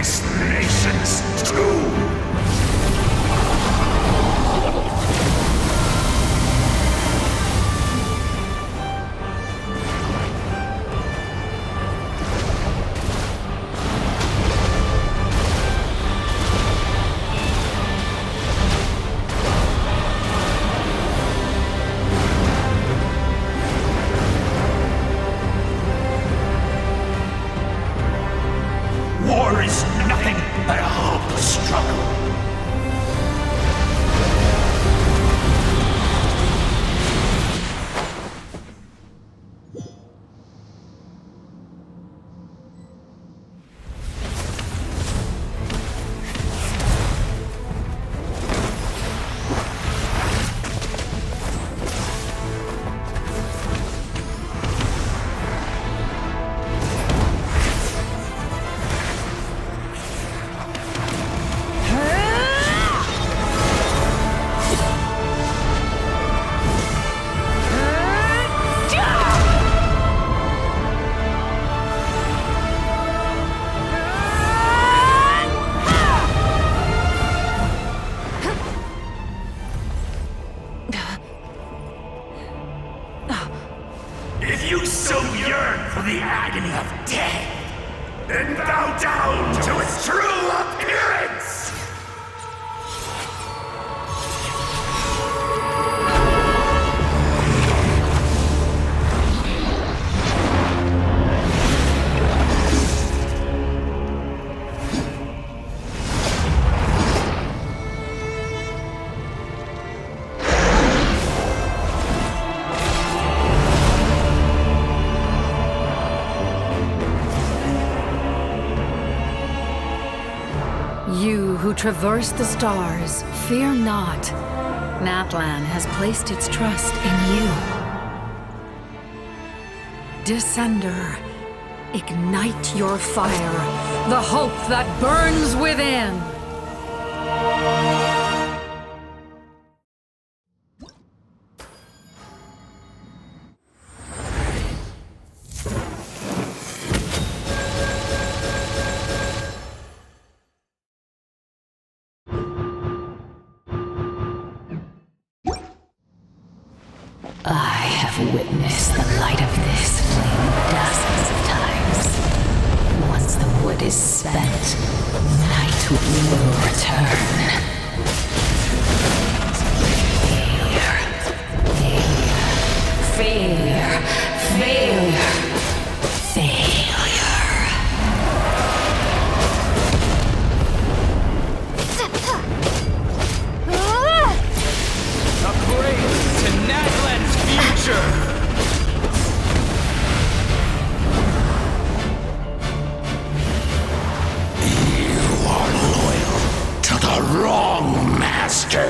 this nation's tomb! War is nothing but a hopeless struggle. If you so yearn for the agony of death, then bow down to its true appearance! You who traverse the stars, fear not. Natlan has placed its trust in you. Descender, ignite your fire, the hope that burns within! I have witnessed the light of this flame dozens of times. Once the wood is spent, night will return. Failure, failure, failure. Upgrade to Natlan's future! You are loyal to the wrong master!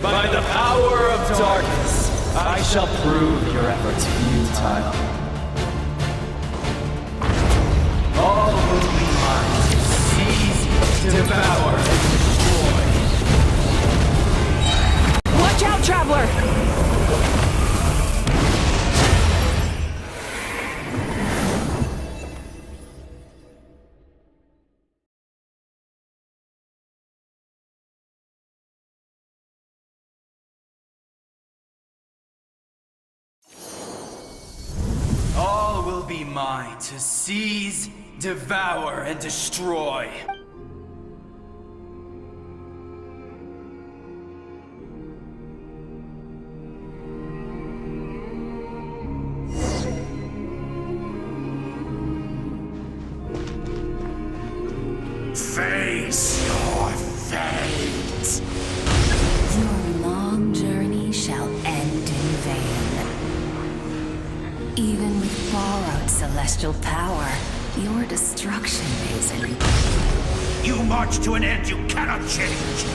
By the power of darkness, I shall prove your efforts futile. All will be mine to seize, devour, and destroy. Watch out, Traveler! All will be mine to seize, devour, and destroy. Face your fate! Your long journey shall end in vain. Even with borrowed celestial power, your destruction is an... You march to an end you cannot change.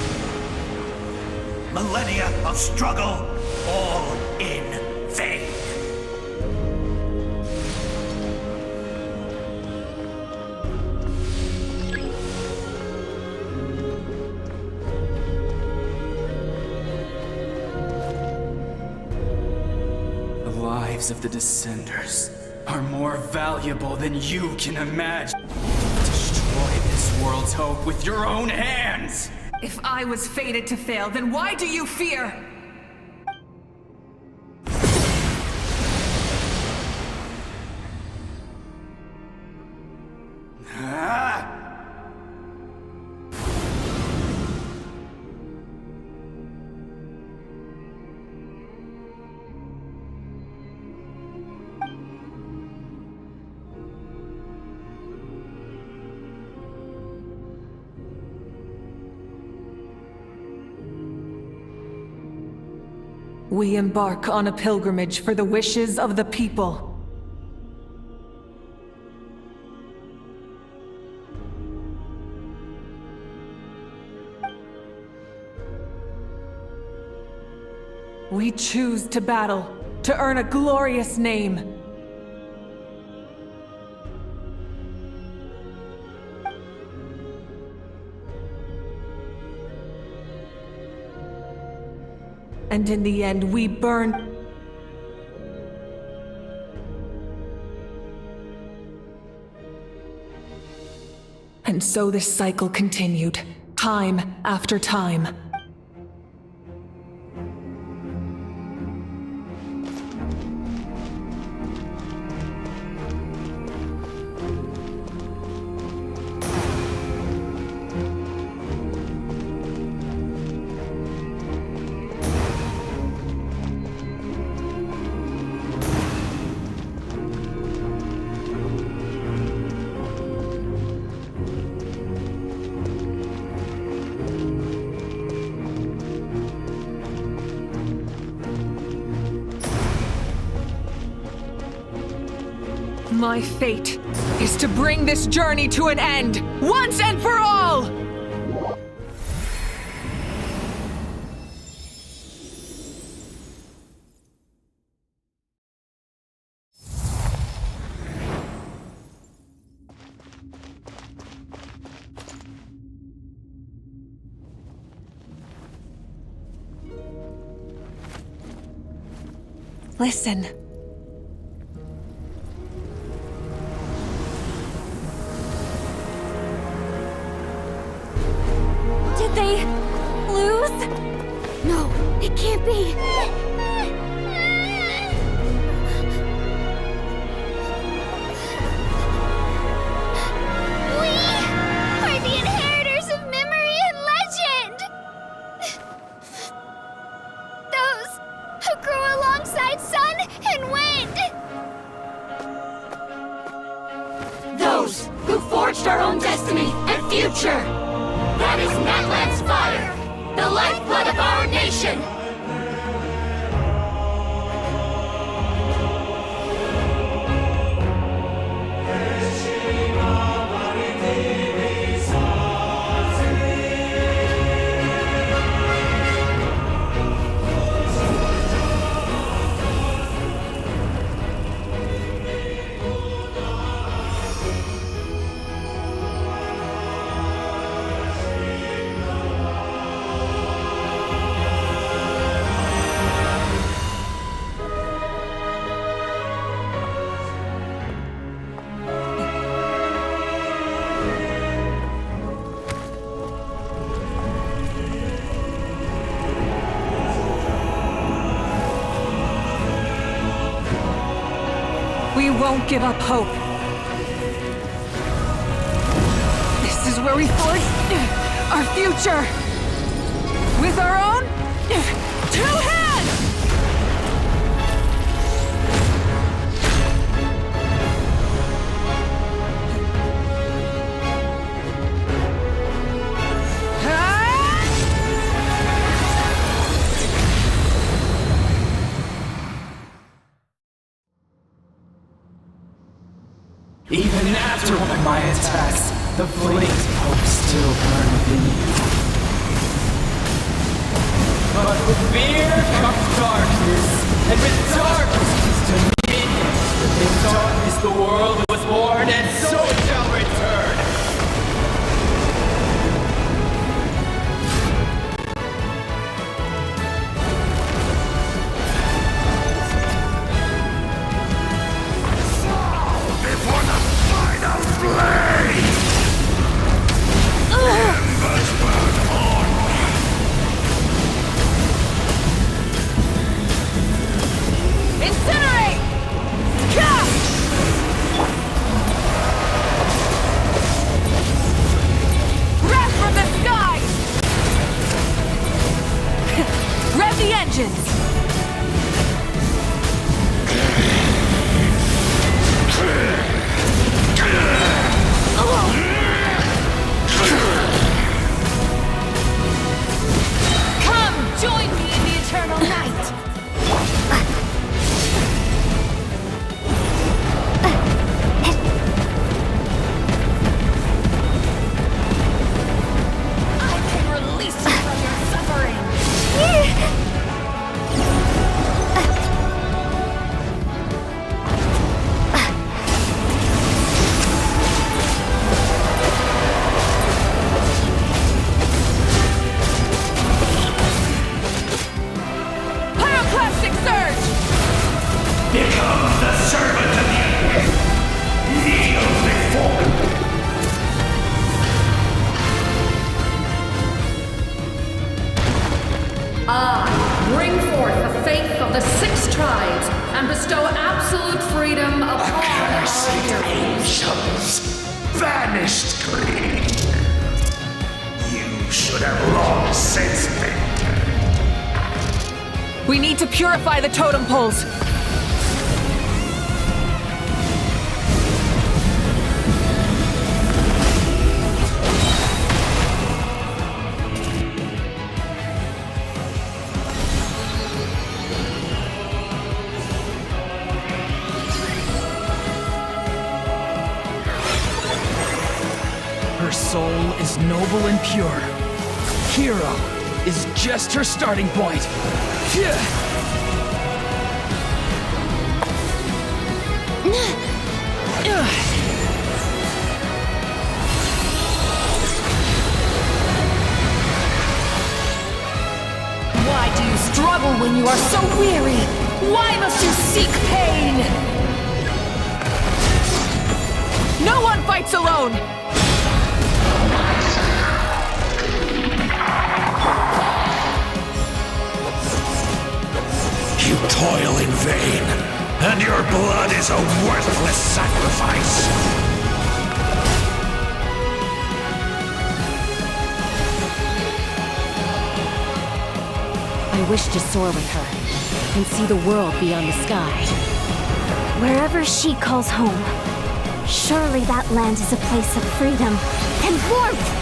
Millennia of struggle, all in vain. The lives of the Descenders are more valuable than you can imagine. Destroy this world's hope with your own hands! If I was fated to fail, then why do you fear? Ah! We embark on a pilgrimage for the wishes of the people. We choose to battle, to earn a glorious name. And in the end, we burn... And so this cycle continued, time after time. My fate is to bring this journey to an end, once and for all! Listen. Did they lose? No, it can't be. We are the inheritors of memory and legend. Those who grew alongside sun and wind. Those who forged our own destiny and future. That is Natlan's fire, the lifeblood of our nation! We won't give up hope. This is where we forge our future. With our own 2 hands! Even after one of my attacks, the flames of hope still burn within you. But with fear comes darkness, and with darkness comes dominion. In darkness the world was born, and so it shall return. Before the final blade! Embers burn on! Incinerate! Gah! Wrath from the skies! Rev the engines! Come, join me in the eternal night! I can release you from your suffering! Pyroclastic surge! Become the servant of the Emperor! Kneel before I bring forth the faith of the 6 tribes and bestow absolute freedom upon our accursed heroes. angels! Vanished greed! You should have long since been dead. We need to purify the totem poles. Her soul is noble and pure. Hero is just her starting point. Why do you struggle when you are so weary? Why must you seek pain? No one fights alone! You toil in vain, and your blood is a worthless sacrifice. I wish to soar with her and see the world beyond the sky. Wherever she calls home, surely that land is a place of freedom and warmth!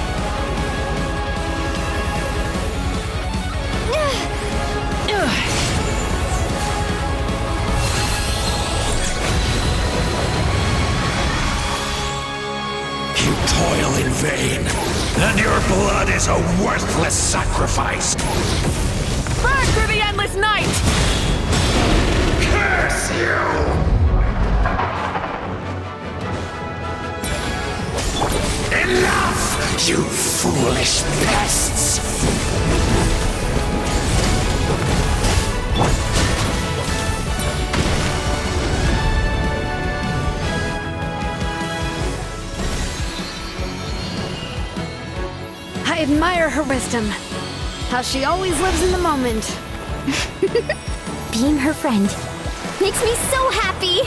You toil in vain, and your blood is a worthless sacrifice. Burn through the endless night! Curse you! Enough, you foolish pests! I admire her wisdom. How she always lives in the moment. Being her friend makes me so happy!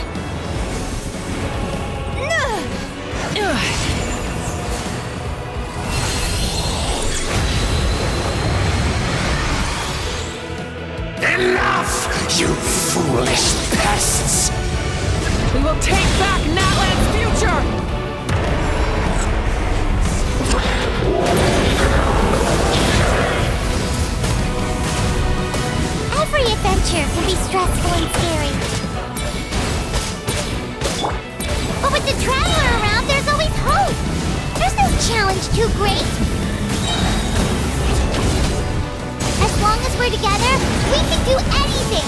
Enough, you foolish pests! We will take back Natlan's future! Every adventure can be stressful and scary. But with the Traveler around, there's always hope! There's no challenge too great! As long as we're together, we can do anything!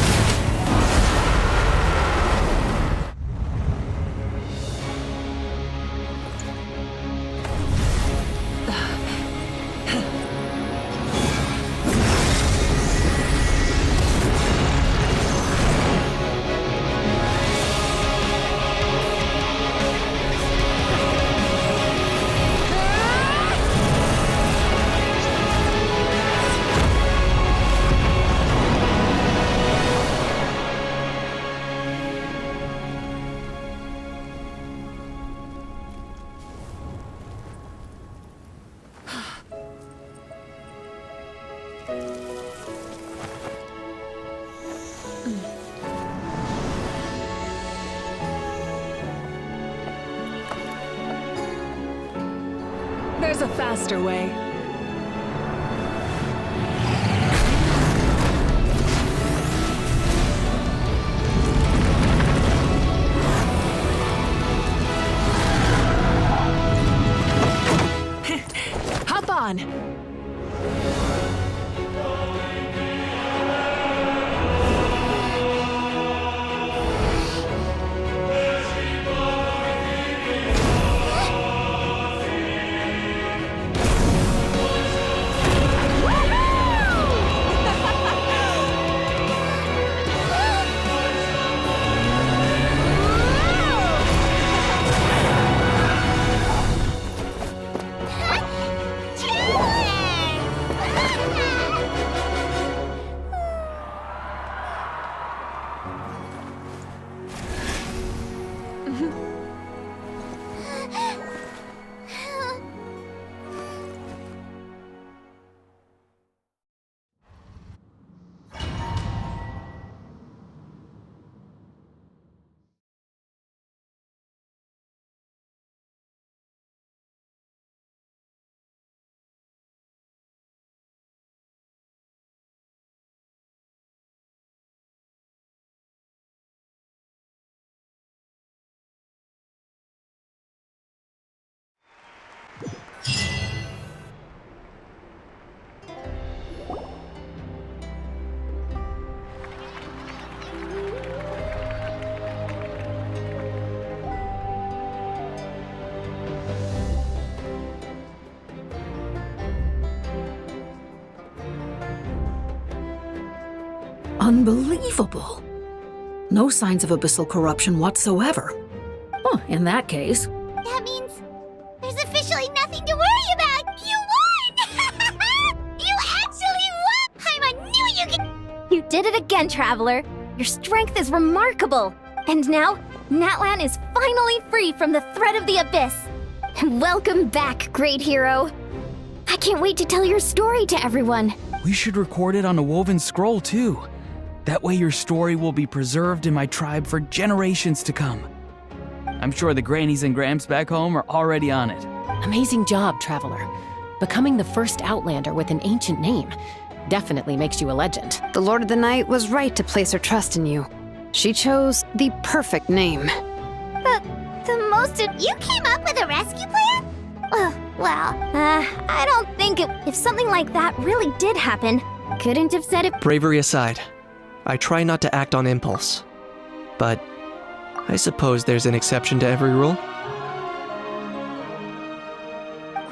There's a faster way. Hop on! Unbelievable. No signs of abyssal corruption whatsoever. Oh, in that case, That means there's officially nothing to worry about! You won! You actually won! Paimon knew you could— You did it again, Traveler. Your strength is remarkable. And now, Natlan is finally free from the threat of the Abyss. Welcome back, great hero. I can't wait to tell your story to everyone. We should record it on a woven scroll, too. That way your story will be preserved in my tribe for generations to come. I'm sure the grannies and gramps back home are already on it. Amazing job, Traveler. Becoming the first Outlander with an ancient name definitely makes you a legend. the Lord of the Night was right to place her trust in you. She chose the perfect name. The most— You came up with a rescue plan? I don't think if something like that really did happen, couldn't have said it. Bravery aside, I try not to act on impulse. But I suppose there's an exception to every rule.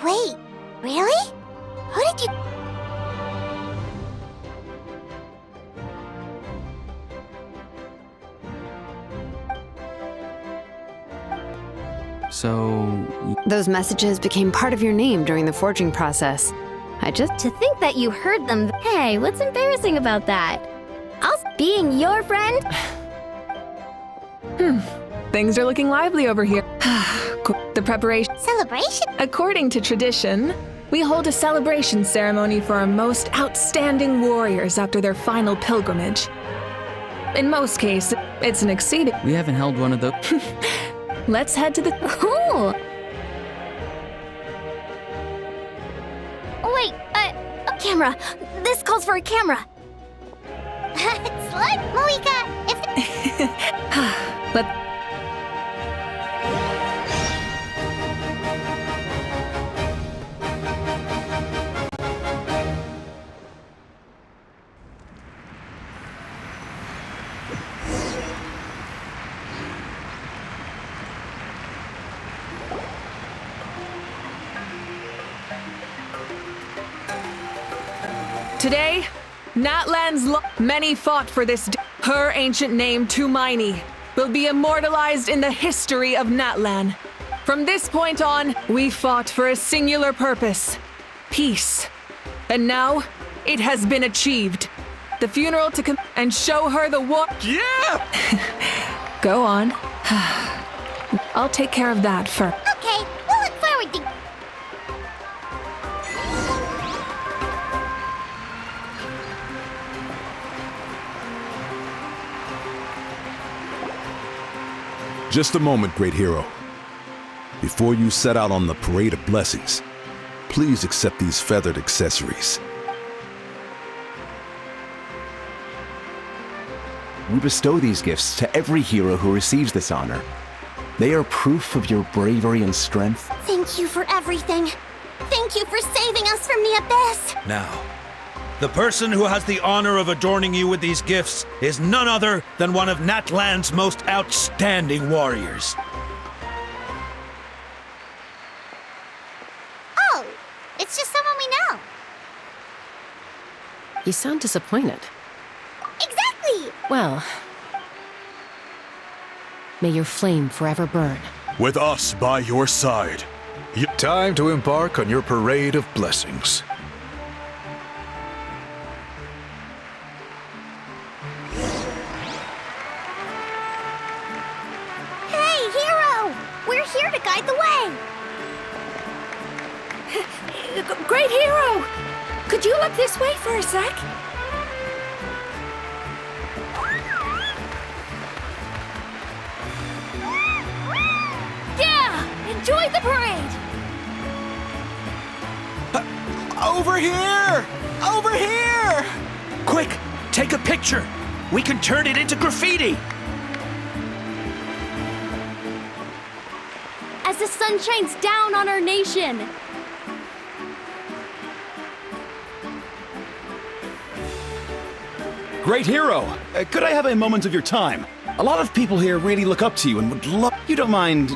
Wait, really? Who did you— So, Those messages became part of your name during the forging process. To think that you heard them. Hey, what's embarrassing about that? Us being your friend? Things are looking lively over here. The preparation. Celebration? According to tradition, we hold a celebration ceremony for our most outstanding warriors after their final pilgrimage. In most cases, it's an exceeding. We haven't held one of those. Let's head to the. Cool! Wait, a camera. This calls for a camera. Slut, Moika, if Let. Today, Natlan's many fought for this. Her ancient name, Tumaini, will be immortalized in the history of Natlan. From this point on, we fought for a singular purpose: peace. And now, it has been achieved. The funeral to and show her the war. Yeah! Go on. I'll take care of that first. okay, we'll look forward to. Just a moment, great hero. Before you set out on the parade of blessings, please accept these feathered accessories. We bestow these gifts to every hero who receives this honor. They are proof of your bravery and strength. Thank you for everything. Thank you for saving us from the abyss. Now, the person who has the honor of adorning you with these gifts is none other than one of Natlan's most outstanding warriors. Oh, it's just someone we know. You sound disappointed. Exactly! Well, may your flame forever burn. With us by your side. Time to embark on your parade of blessings. Hey, hero! We're here to guide the way. Great hero! Could you look this way for a sec? Yeah! Enjoy the parade! Over here! Over here! Quick, take a picture. We can turn it into graffiti. As the sun shines down on our nation. Great hero! Could I have a moment of your time? A lot of people here really look up to you and would love. You don't mind.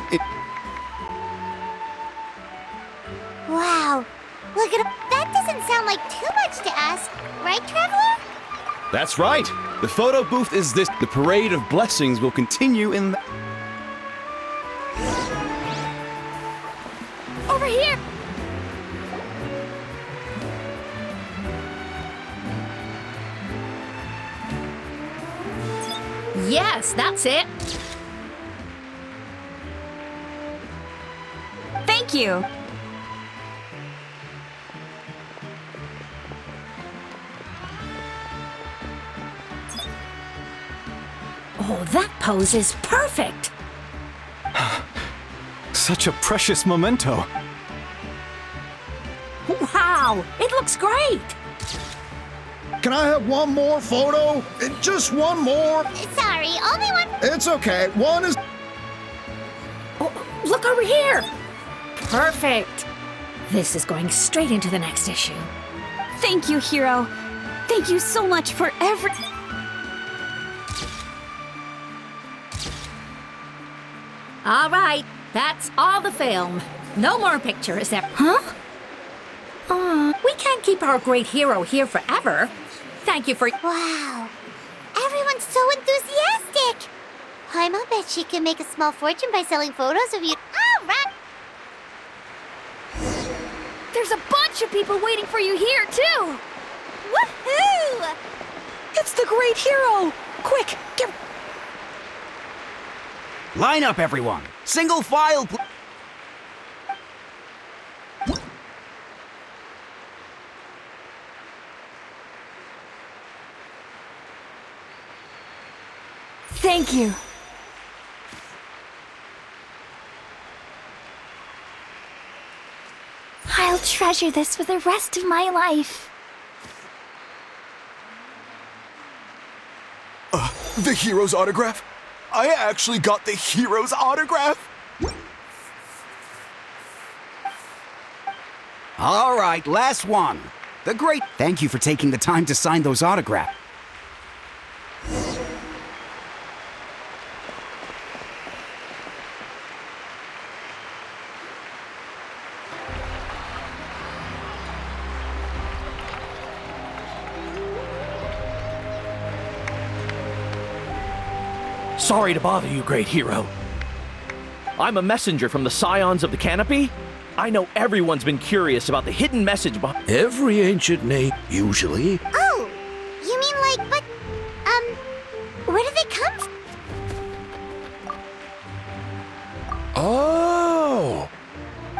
Wow, look at that. Doesn't sound like too much to ask, right, Traveler? That's right! The photo booth is this. The parade of blessings will continue in. Over here! Yes, that's it. Thank you. Oh, that pose is perfect. Such a precious memento. Wow, it looks great. Can I have one more photo? Just one more. Sorry, only one. It's okay. One is. Oh, look over here. Perfect. This is going straight into the next issue. Thank you, hero. Thank you so much for every. All right, that's all the film. No more pictures there. Huh? We can't keep our great hero here forever. Thank you for. Wow, everyone's so enthusiastic. I'll bet she can make a small fortune by selling photos of you. All right. There's a bunch of people waiting for you here, too! Woohoo! It's the great hero! Quick, get. Line up, everyone. Single file. Thank you. I'll treasure this for the rest of my life. The hero's autograph? I actually got the hero's autograph? All right, last one. The great... Thank you for taking the time to sign those autographs. Sorry to bother you, great hero. I'm a messenger from the Scions of the Canopy. I know everyone's been curious about the hidden message behind... Every ancient name, usually. Oh, you mean like, but, where do they come from? Oh!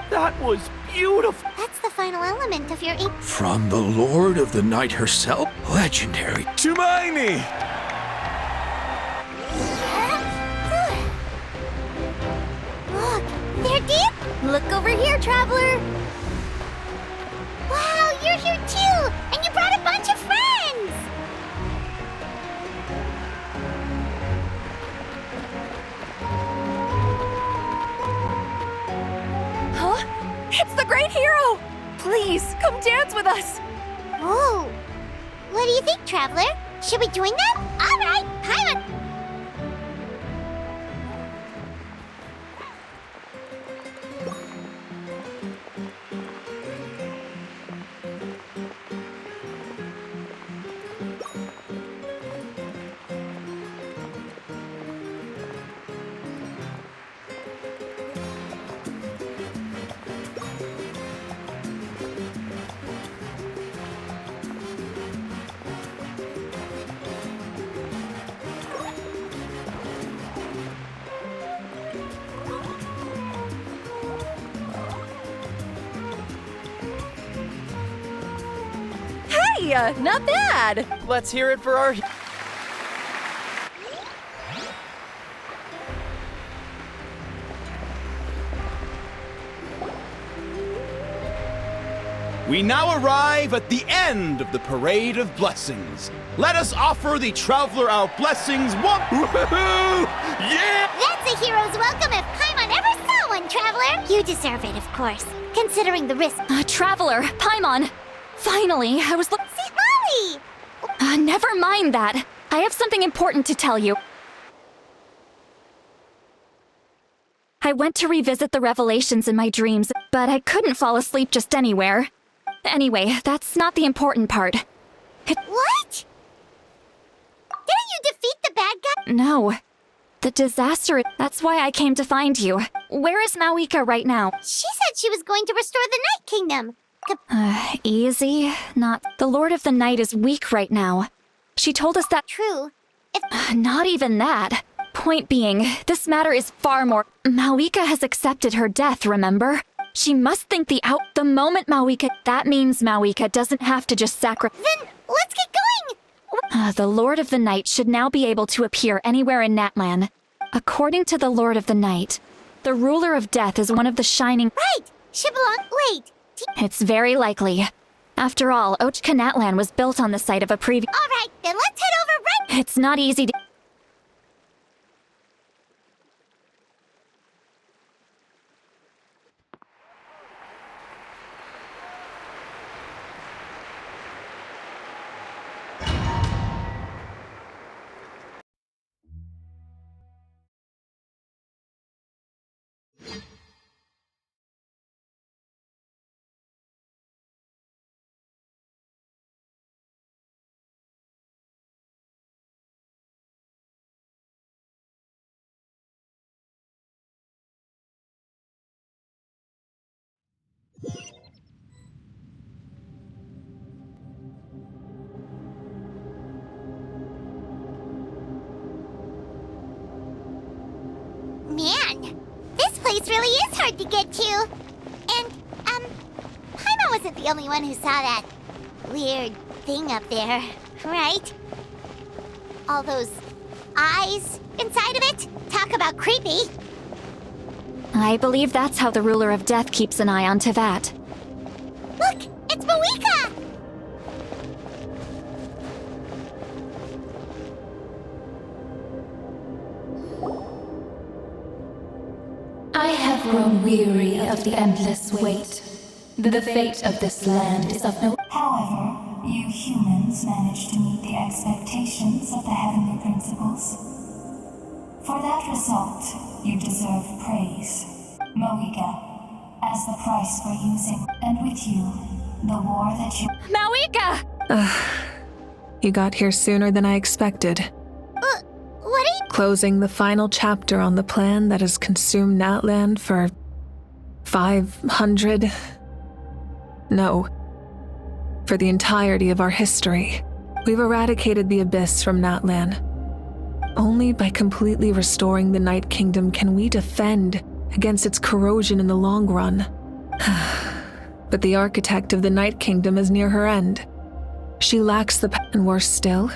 That was beautiful. That's the final element of your... From the Lord of the Night herself? Legendary. Tumaini! Look, they're deep. Look over here, traveler. Wow, you're here too, and you brought a bunch of friends. Huh? It's the great hero! Please, come dance with us! Oh, what do you think, traveler? Should we join them? All right, Pilot. Hey, not bad! Let's hear it for our... We now arrive at the end of the Parade of Blessings. Let us offer the traveler our blessings. Woohoo! Yeah! That's a hero's welcome if Paimon ever saw one, traveler. You deserve it, of course, considering the risk. Traveler, Paimon. Finally, I was See, Molly! never mind that. I have something important to tell you. I went to revisit the revelations in my dreams, but I couldn't fall asleep just anywhere. Anyway, that's not the important part. What? Didn't you defeat the bad guy? No. The disaster... That's why I came to find you. Where is Mawika right now? She said she was going to restore the Night Kingdom. Easy. Not... The Lord of the Night is weak right now. She told us that... True. Not even that. Point being, this matter is far more... Mawika has accepted her death, remember? She must think the moment Mawika... That means Mawika doesn't have to just sacrifice... Then, let's get going! The Lord of the Night should now be able to appear anywhere in Natlan. According to the Lord of the Night, the ruler of death is one of the shining... Right! She belongs... Wait! It's very likely. After all, Ochka Natlan was built on the site of a previous... Alright, then let's head over right... It's not easy to... Man, this place really is hard to get to. And, Paimon wasn't the only one who saw that weird thing up there, right? All those eyes inside of it? Talk about creepy. I believe that's how the ruler of death keeps an eye on Tevat. Look, it's Mawika! I have grown weary of the endless wait. The fate of this land is of no... However, you humans managed to meet the expectations of the heavenly principles. For that result, you deserve praise. Mawika, as the price for using, and with you, the war that you... Mawika! You got here sooner than I expected. What are you... Closing the final chapter on the plan that has consumed Natlan for 500... No. For the entirety of our history. We've eradicated the Abyss from Natlan. Only by completely restoring the Night Kingdom can we defend against its corrosion in the long run. But the architect of the Night Kingdom is near her end. She lacks the and worse still,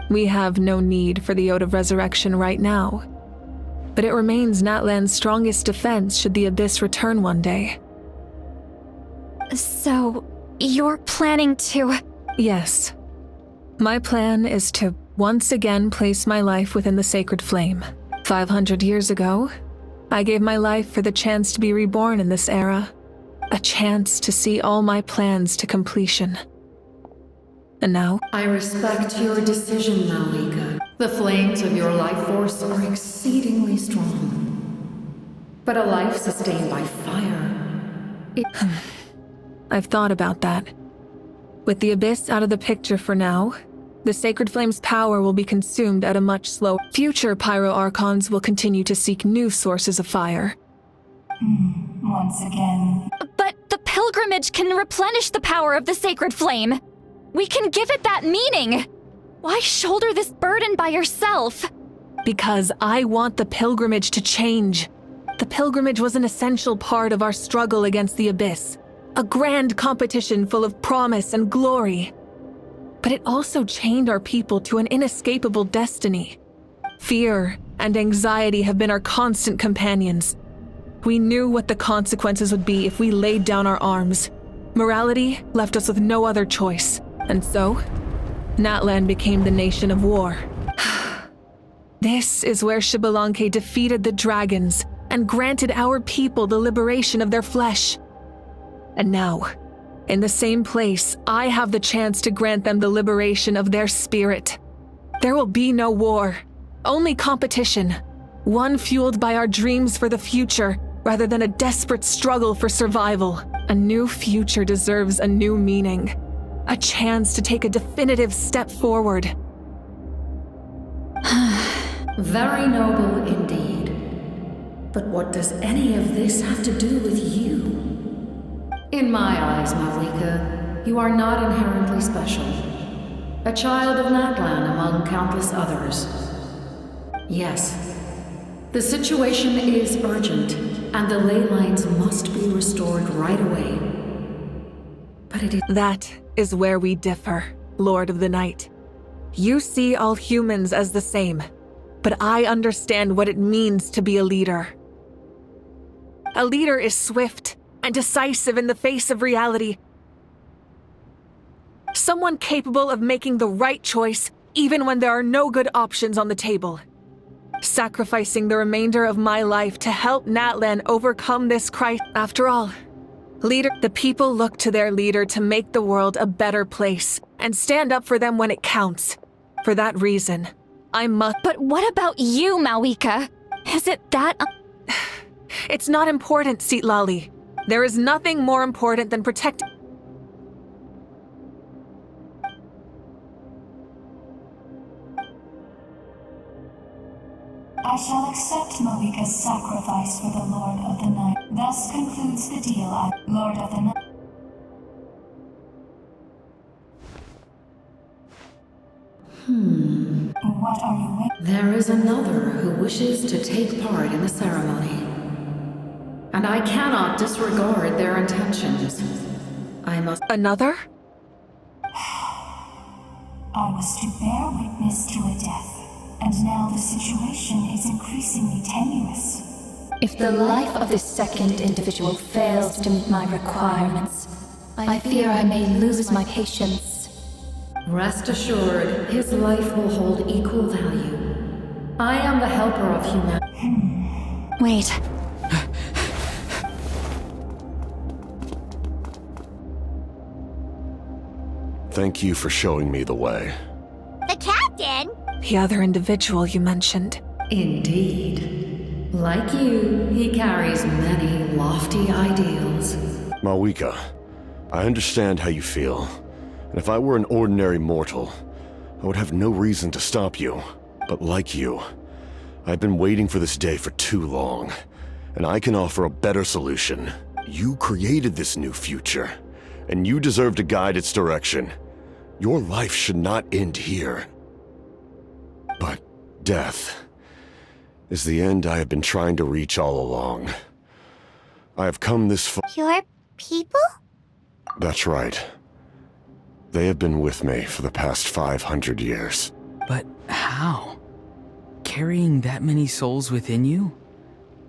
we have no need for the Ode of Resurrection right now. But it remains Natlan's strongest defense should the Abyss return one day. So, you're planning to... Yes. My plan is to once again place my life within the sacred flame. 500 years ago, I gave my life for the chance to be reborn in this era. A chance to see all my plans to completion. And now? I respect your decision, Mawika. The flames of your life force are exceedingly strong. But a life sustained by fire... I've thought about that. With the Abyss out of the picture for now, the Sacred Flame's power will be consumed at a much slower... Future Pyro Archons will continue to seek new sources of fire. Once again... But the pilgrimage can replenish the power of the Sacred Flame. We can give it that meaning. Why shoulder this burden by yourself? Because I want the pilgrimage to change. The pilgrimage was an essential part of our struggle against the Abyss. A grand competition full of promise and glory. But it also chained our people to an inescapable destiny. Fear and anxiety have been our constant companions. We knew what the consequences would be if we laid down our arms. Morality left us with no other choice. And so, Natlan became the nation of war. This is where Xbalanque defeated the dragons and granted our people the liberation of their flesh. And now, in the same place, I have the chance to grant them the liberation of their spirit. There will be no war, only competition. One fueled by our dreams for the future, rather than a desperate struggle for survival. A new future deserves a new meaning. A chance to take a definitive step forward. Very noble indeed. But what does any of this have to do with you? In my eyes, Mawika, you are not inherently special. A child of Natlan among countless others. Yes, the situation is urgent, and the ley lines must be restored right away. But it is... That is where we differ, Lord of the Night. You see all humans as the same, but I understand what it means to be a leader. A leader is swift and decisive in the face of reality. Someone capable of making the right choice even when there are no good options on the table. Sacrificing the remainder of my life to help Natlan overcome this crisis. After all, the people look to their leader to make the world a better place and stand up for them when it counts. For that reason, I must... But what about you, Mawika? Is it that... It's not important, Citlali. There is nothing more important than protecting... I shall accept Mawika's sacrifice for the Lord of the Night. Thus concludes the deal, Lord of the Night. What are you waiting? There is another who wishes to take part in the ceremony. And I cannot disregard their intentions. I must... Another? I was to bear witness to a death, and now the situation is increasingly tenuous. If the life of this second individual fails to meet my requirements, I fear I may lose my patience. Rest assured, his life will hold equal value. I am the helper of humanity. Wait. Thank you for showing me the way. The captain? The other individual you mentioned. Indeed. Like you, he carries many lofty ideals. Malwika, I understand how you feel. And if I were an ordinary mortal, I would have no reason to stop you. But like you, I've been waiting for this day for too long. And I can offer a better solution. You created this new future, and you deserve to guide its direction. Your life should not end here. But death is the end I have been trying to reach all along. I have come this far. Your people? That's right. They have been with me for the past 500 years. But how? Carrying that many souls within you?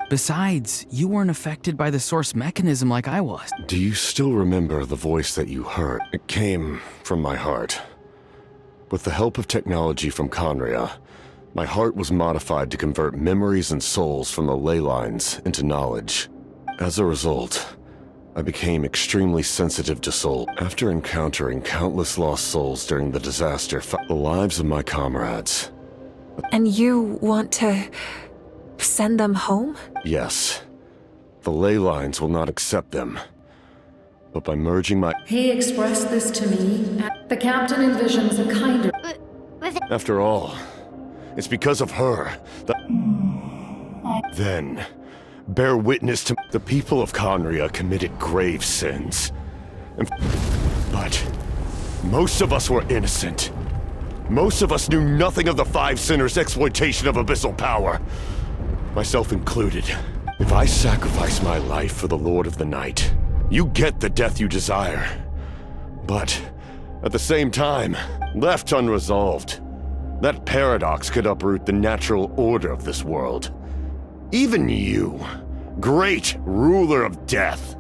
Besides, you weren't affected by the source mechanism like I was. Do you still remember the voice that you heard? It came from my heart. With the help of technology from Conria, my heart was modified to convert memories and souls from the ley lines into knowledge. As a result, I became extremely sensitive to soul. After encountering countless lost souls during the disaster, the lives of my comrades. And you want to send them home? Yes. The ley lines will not accept them. But by merging my... He expressed this to me. The captain envisions a kinder... After all, it's because of her that... Then, bear witness to... The people of Conria committed grave sins. But most of us were innocent. Most of us knew nothing of the Five Sinners' exploitation of abyssal power. Myself included. If I sacrifice my life for the Lord of the Night, you get the death you desire. But, at the same time, left unresolved, that paradox could uproot the natural order of this world. Even you, great ruler of death,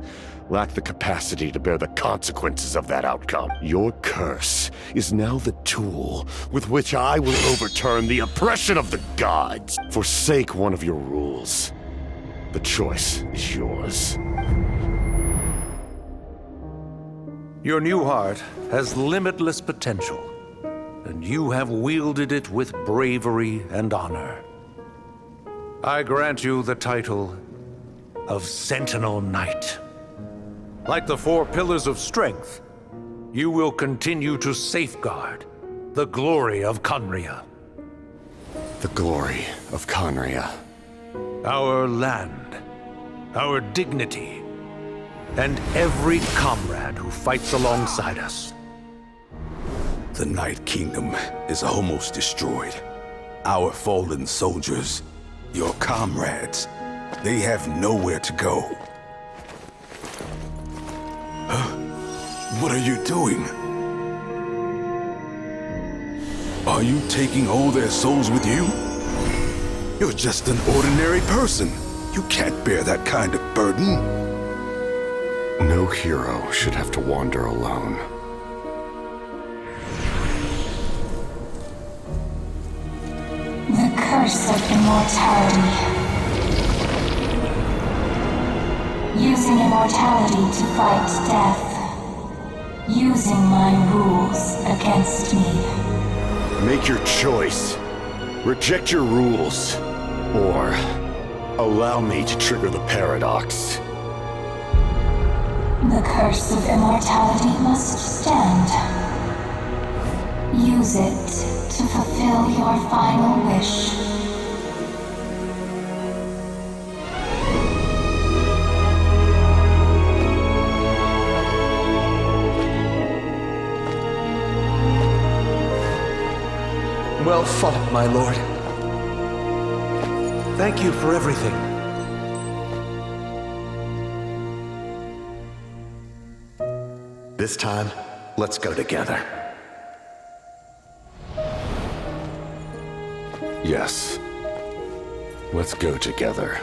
lack the capacity to bear the consequences of that outcome. Your curse is now the tool with which I will overturn the oppression of the gods. Forsake one of your rules. The choice is yours. Your new heart has limitless potential, and you have wielded it with bravery and honor. I grant you the title of Sentinel Knight. Like the four pillars of strength, you will continue to safeguard the glory of Conria. The glory of Conria. Our land, our dignity, and every comrade who fights alongside us. The Night Kingdom is almost destroyed. Our fallen soldiers, your comrades, they have nowhere to go. What are you doing? Are you taking all their souls with you? You're just an ordinary person. You can't bear that kind of burden. No hero should have to wander alone. The curse of immortality. Using immortality to fight death. Using my rules against me. Make your choice. Reject your rules. Or allow me to trigger the paradox. The curse of immortality must stand. Use it to fulfill your final wish. Well fought, my lord. Thank you for everything. This time, let's go together. Yes. Let's go together.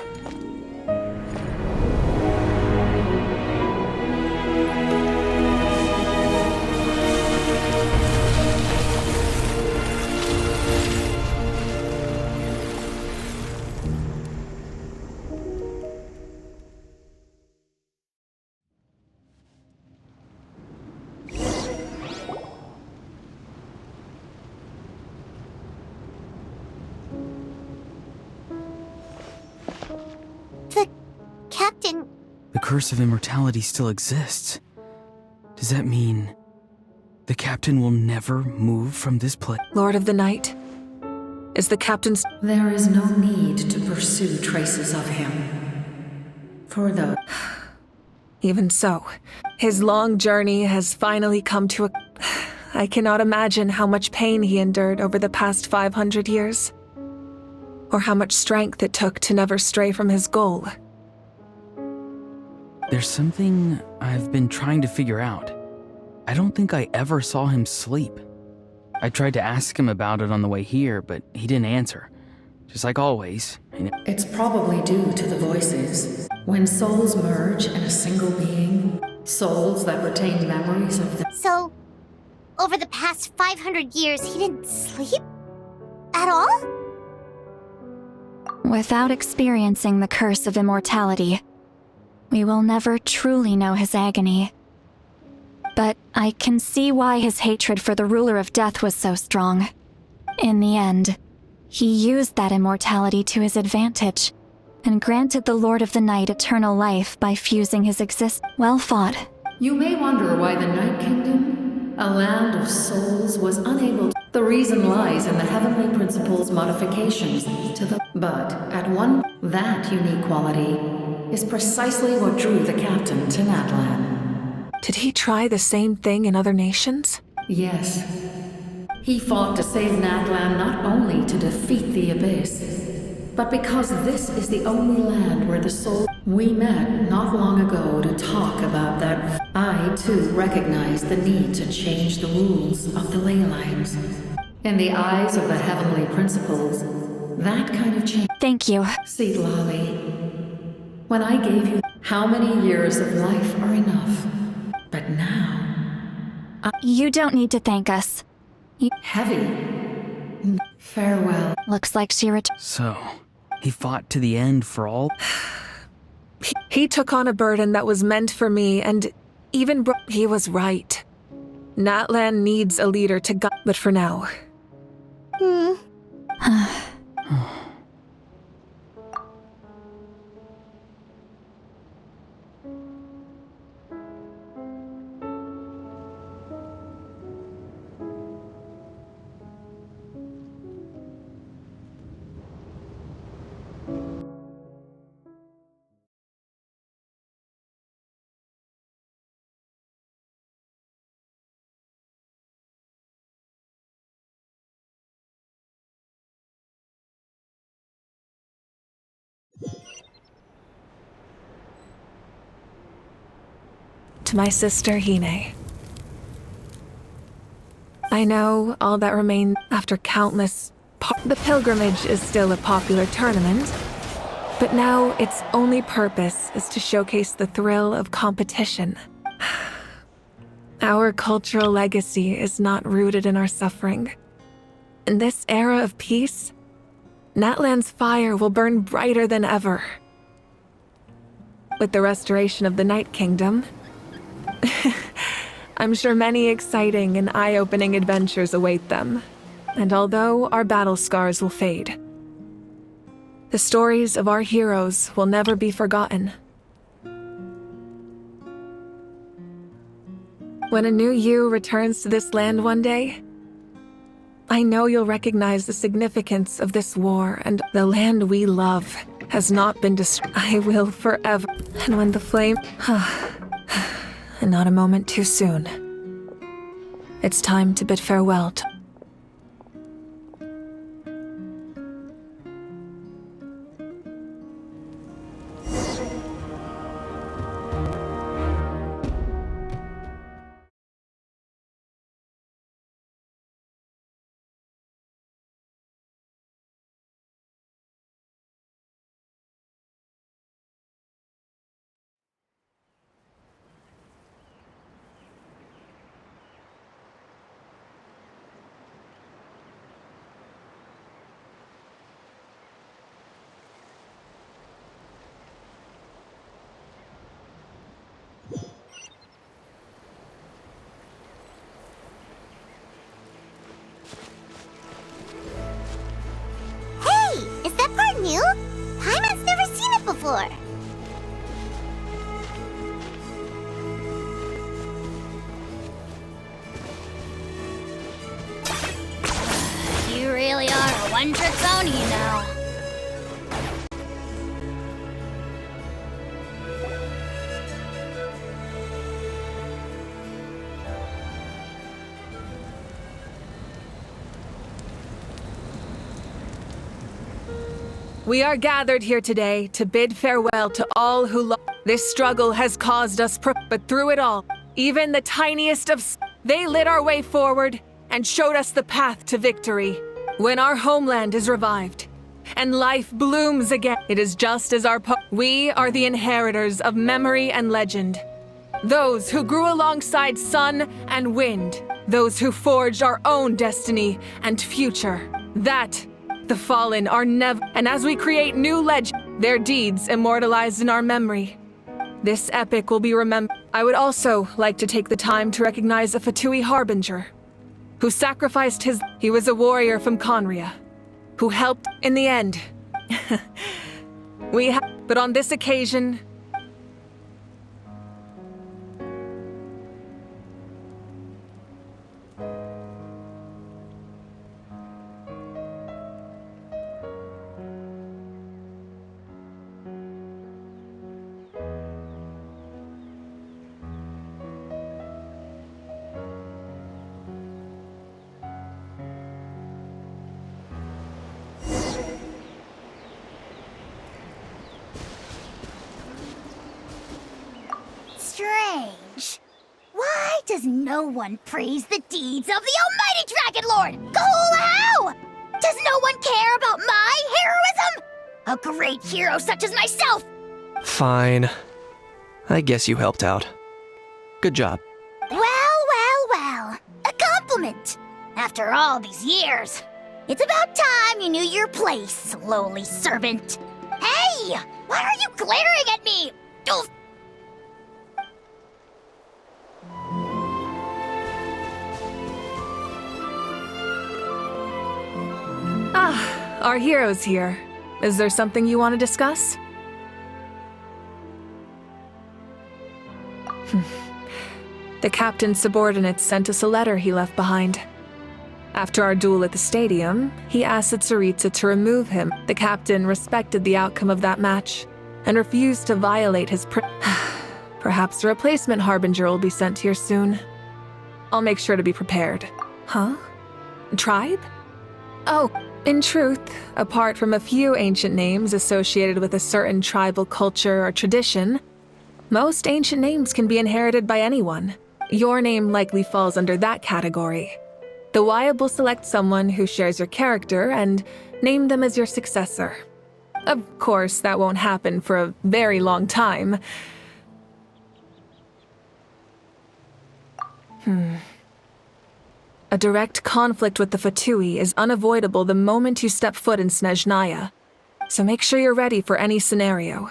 The captain. The curse of immortality still exists. Does that mean the captain will never move from this place? Lord of the Night, is the captain's... There is no need to pursue traces of him. For the... Even so, his long journey has finally come to a... I cannot imagine how much pain he endured over the past 500 years. Or how much strength it took to never stray from his goal. There's something I've been trying to figure out. I don't think I ever saw him sleep. I tried to ask him about it on the way here, but he didn't answer. Just like always. It's probably due to the voices. When souls merge in a single being, souls that retain memories of the... So, over the past 500 years, he didn't sleep? At all? Without experiencing the curse of immortality, we will never truly know his agony. But I can see why his hatred for the ruler of death was so strong. In the end, he used that immortality to his advantage, and granted the Lord of the Night eternal life by fusing his Well fought. You may wonder why the Night Kingdom, a land of souls, was unable to... The reason lies in the Heavenly Principle's modifications to the... But at one, that unique quality is precisely what drew the captain to Natlan. Did he try the same thing in other nations? Yes. He fought to save Natlan not only to defeat the Abyss, but because this is the only land where the soul... We met not long ago to talk about that. I, too, recognize the need to change the rules of the ley lines. In the eyes of the Heavenly Principles, that kind of change... Thank you. See, Lolly, when I gave you... How many years of life are enough? But now... You don't need to thank us. Heavy. Farewell. Looks like she returned. So, he fought to the end for all... He took on a burden that was meant for me, and even he was right. Natlan needs a leader to guide, but for now... To my sister, Hine. I know all that remains after countless... The pilgrimage is still a popular tournament, but now its only purpose is to showcase the thrill of competition. Our cultural legacy is not rooted in our suffering. In this era of peace, Natlan's fire will burn brighter than ever. With the restoration of the Night Kingdom, I'm sure many exciting and eye-opening adventures await them. And although our battle scars will fade, the stories of our heroes will never be forgotten. When a new you returns to this land one day, I know you'll recognize the significance of this war, and the land we love has not been destroyed. I will forever. And when the flame... and not a moment too soon. It's time to bid farewell to... new? Paimon's never seen it before. You really are a one-trick pony, you know. We are gathered here today to bid farewell to all who This struggle has caused us, but through it all, even the tiniest of they lit our way forward and showed us the path to victory. When our homeland is revived and life blooms again, it is just as we are the inheritors of memory and legend. Those who grew alongside sun and wind. Those who forged our own destiny and future. That the fallen are never, and as we create new legends, their deeds immortalized in our memory. This epic will be remembered. I would also like to take the time to recognize a Fatui harbinger who sacrificed his. He was a warrior from Conria who helped in the end. But on this occasion, Strange. Why does no one praise the deeds of the almighty Dragon Lord? Cool how? Does no one care about my heroism? A great hero such as myself. Fine. I guess you helped out. Good job. Well. A compliment. After all these years. It's about time you knew your place, lowly servant. Hey! Why are you glaring at me? Oof. Our hero's here. Is there something you want to discuss? The captain's subordinates sent us a letter he left behind. After our duel at the stadium, he asked Tsaritsa to remove him. The captain respected the outcome of that match and refused to violate his Perhaps a replacement harbinger will be sent here soon. I'll make sure to be prepared. Huh? Tribe? Oh, in truth, apart from a few ancient names associated with a certain tribal culture or tradition, most ancient names can be inherited by anyone. Your name likely falls under that category. The Wyab will select someone who shares your character and name them as your successor. Of course, that won't happen for a very long time. A direct conflict with the Fatui is unavoidable the moment you step foot in Snezhnaya, so make sure you're ready for any scenario.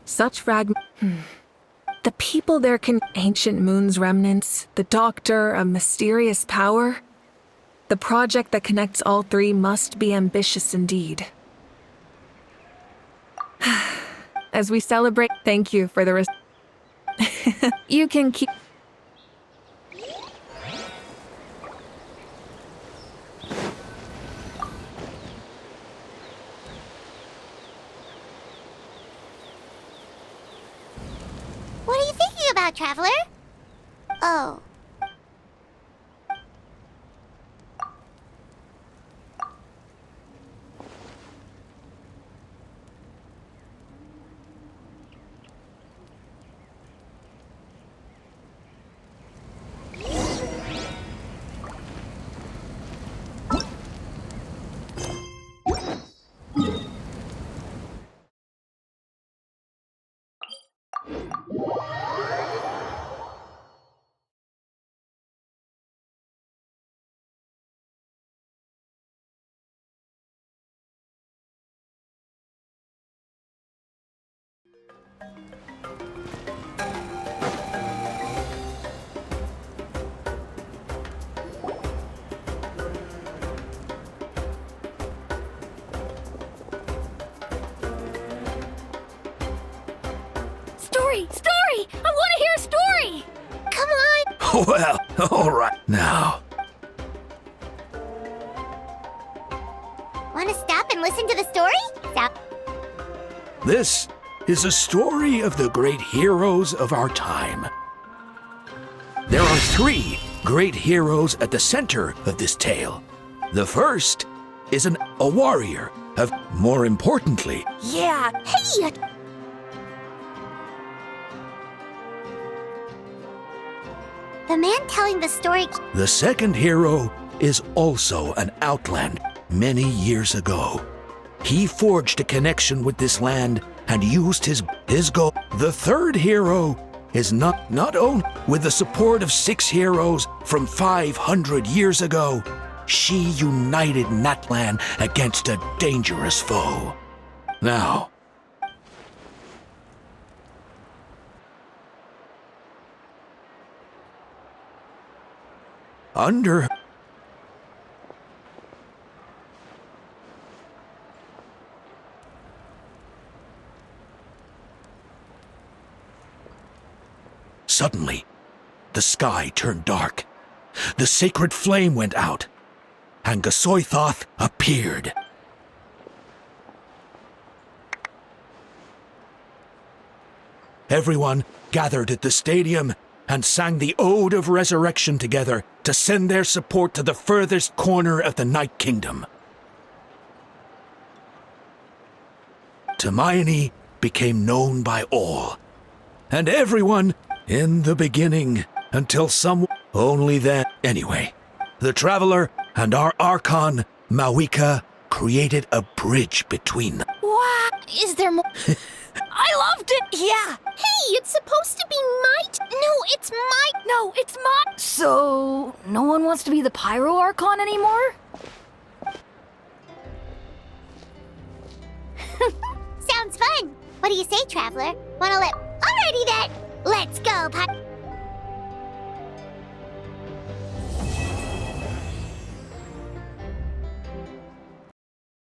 Such The people there can ancient moon's remnants, the doctor, a mysterious power. The project that connects all three must be ambitious indeed. As we celebrate, thank you for the You can keep. What are you thinking about, Traveler? Oh. Story! Story! I want to hear a story! Come on! Well, all right. Now, Want to stop and listen to the story? Stop. this is a story of the great heroes of our time. There are 3 great heroes at the center of this tale. The first is a warrior of, more importantly, Yeah. Hey! The man telling the story. the second hero is also an outland many years ago. He forged a connection with this land and used his gold. The third hero is not only with the support of 6 heroes from 500 years ago. She united Natlan against a dangerous foe. Now, under suddenly, the sky turned dark. The sacred flame went out, and Gasoithoth appeared. Everyone gathered at the stadium and sang the Ode of Resurrection together to send their support to the furthest corner of the Night Kingdom. Hermione became known by all, and everyone in the beginning, until only then. Anyway, the Traveler and our Archon, Mawika, created a bridge between them. Wow! Is there more? I loved it! Yeah! Hey, it's supposed to be might? No, it's might! No, it's might! So, no one wants to be the Pyro Archon anymore? Sounds fun. What do you say, Traveler? Wanna let... Alrighty then! Let's go,